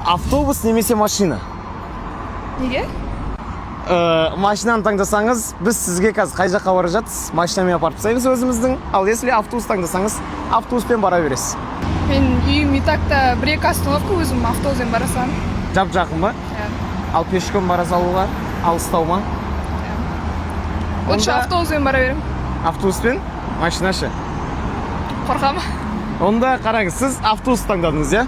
Автобус немесе машина? Неге? Машинаны таңдасаңыз, біз сізге қазір қай жаққа бара жатсыз? Машинамен апарып тастаймыз өзіміздің. Ал если автобус таңдасаңыз, автобуспен бара бересіз. Мен үйім и так-та бір-екі остановка өзім автобуспен барасам. Жап-жақын ба? Ал пешком бара салуға, алыстау ма? Лучше автобуспен бара берем. Автобуспен? Машина ше? Қорқам. Онда қараңыз, сіз автобус таңдадыңыз, иә?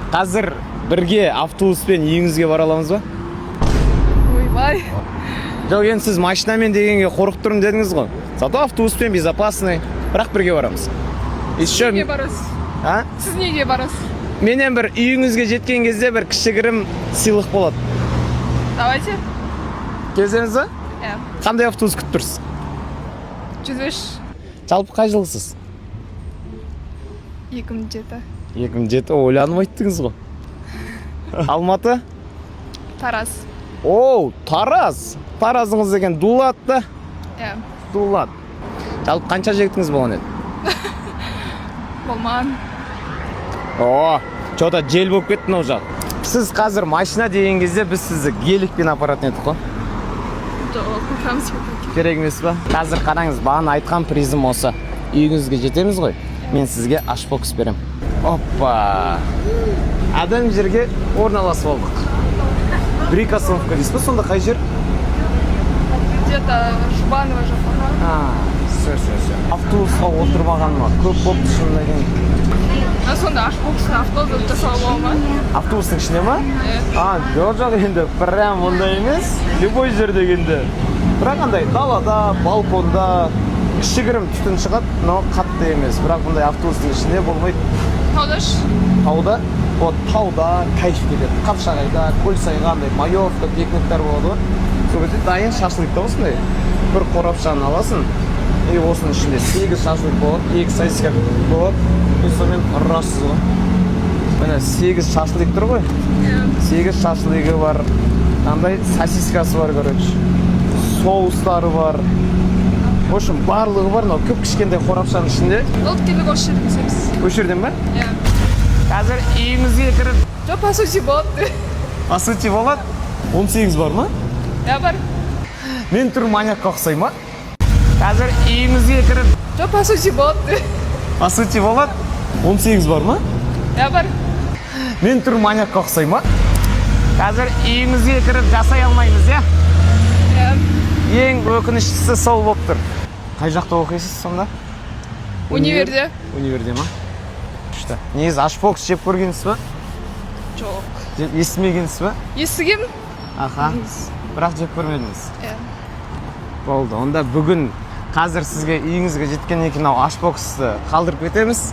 Қазір бірге автобуспен үйіңізге бара аламыз ба? Ойбай. Жоқ, енді сіз машинамен дегенге қорқып тұрмын дедіңіз ғой. Зато автобуспен безопасный. Бірақ бірге барамыз. Неге барасыз? А? Сіз неге барасыз? Менен бір үйіңізге жеткен кезде бір кішігірім сыйлық болады. Давайте. Келсеңіз ба? Қандай автобус күтіп тұрсыз? 105. Жалпы қай жылғысыз? 2007. 2007 ойланып айттыңыз ғой. Алматы? Тараз. Оу, Тараз. Таразыңыз деген Дулат та? Дулат. Жалпы қанша жектіңіз болған еді? Болмаған. О, что-то жел болып кетті мынау жақ. Сіз қазір машина деген кезде біз сізді геликпен апаратын едік қой. Керек емес па? Қазір қараңыз, бағана айтқан призм осы. Үйіңізге жетеміз ғой. Мен сізге ашбокс берем. Оппа! Адам жерге орналасып алдық. Бір-екі остановка дейсіз ба? Сонда қай жер? Где-то Жубанова жаққа. Все. Автобусқа отырмаған ма? Көп болып шынында екен. Сонда автобус жасауға бола ма? Автобустың ішіне ма? Жоқ енді, прям ондай емес. Любой жер дегенде. Бірақ андай далада, балконда кішігірім түтін шығады, но қатты емес. Бірақ бұндай автобустың ішінде болмайды. Таудаш? Тауда? Тауда кайф келеді. Қапшағайда, Көлсайға андай маевка, пикниктер болады ғой. Сол кезде дайын шашлыкта осындай. Бір қорапшаны аласың. И осының ішінде 8 шашлык болады, 2 сосиска болады. И сонымен ұрасыз ғой. Міне 8 шашлык тұр ғой. 8 шашлыгы бар. Андай сосискасы бар, короче. Соустары бар. В общем, барлығы бар, но көп кішкентай қорапшаның ішінде. Ол келіп осы жерден келсеміз. Осы жерден ба? Қазір үйіңізге кіріп. Жоқ, по сути болады. По сути болады? 18 бар ма? Бар. Мен түр маньякқа ұқсай ма? Қазір үйіңізге кіріп. Жоқ, по сути болады. По сути болады? 18 бар ма? Бар. Мен түр маньякқа ұқсай ма? Қазір үйіңізге кіріп жасай алмаймыз, иә? Ең өкініштісі сол болып тұр. Қай жақта оқисыз сонда? Универде. Универде ма? Күшті. Негізі ашбокс жеп көргенсіз ба? Жоқ. Естімегенсіз ба? Естігем. Аха. Бірақ жеп көрмедіңіз. Болды. Онда бүгін қазір сізге үйіңізге жеткен екен ашбоксты қалдырып кетеміз.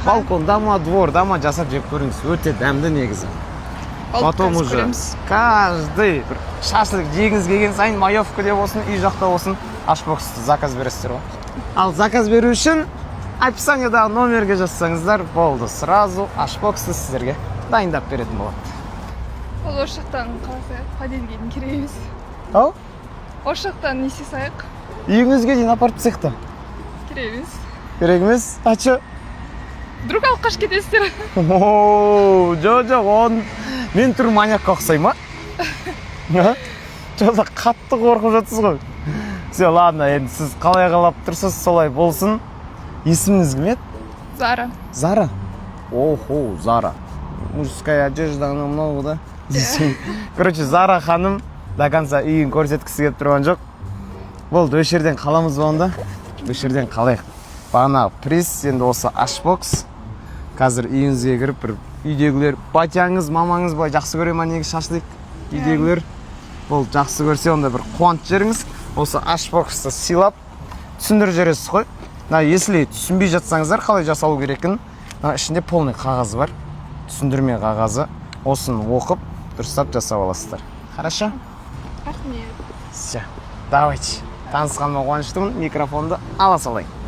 Балконда ма, дворда ма жасап жеп көріңіз. Өте дәмді негізі. Потом уже каждый шашлык жегіңіз келген сайын маевка деп болсын, үй жақта болсын, ашбоксты заказ бересіздер ғой. Ал заказ беру үшін описаниедағы номерге жазсаңыздар болды. Сразу ашбоксты сіздерге дайындап беретін болады. Ол осы жақтан қаласайық, подельгейдің керек емес. Ау? Осы жақтан не істесайық? Үйіңізге дейін апарып тастайық та. Керек емес. Керек емес? Ачы? Вдруг алып қашып кетесіздер. Жоқ, мен түр маньякқа ұқсай ма? Жоқса қатты қорқып жатсыз ғой. Все, ладно, енді сіз қалай қалап тұрсыз, солай болсын. Есіміңіз кім еді? Зара. Зара? Охо, Зара. Мужская одежда много, да? Короче, Зара ханым до конца үйін көрсеткісі келіп тұрған жоқ. Болды, өз жерден қаламыз болғанда. Өз жерден қалайық. Бағана приз, енді осы ашбокс. Қазір үйіңізге кіріп бір үйдегілер, батяңыз, мамаңыз былай жақсы көре ма негізі шашлык? Үйдегілер бұл жақсы көрсе, онда бір қуант жеріңіз. Осы ашбоксты сыйлап түсіндіріп жібересіз ғой. Если түсінбей жатсаңыздар, қалай жасалу керекін, ішінде полный қағаз бар. Түсіндірме қағазы. Осын оқып, дұрыстап жасап аласыздар. Хорошо? Рахмет. Все. Давайте. Танысқаныма қуаныштымын. Микрофонды ала салайын.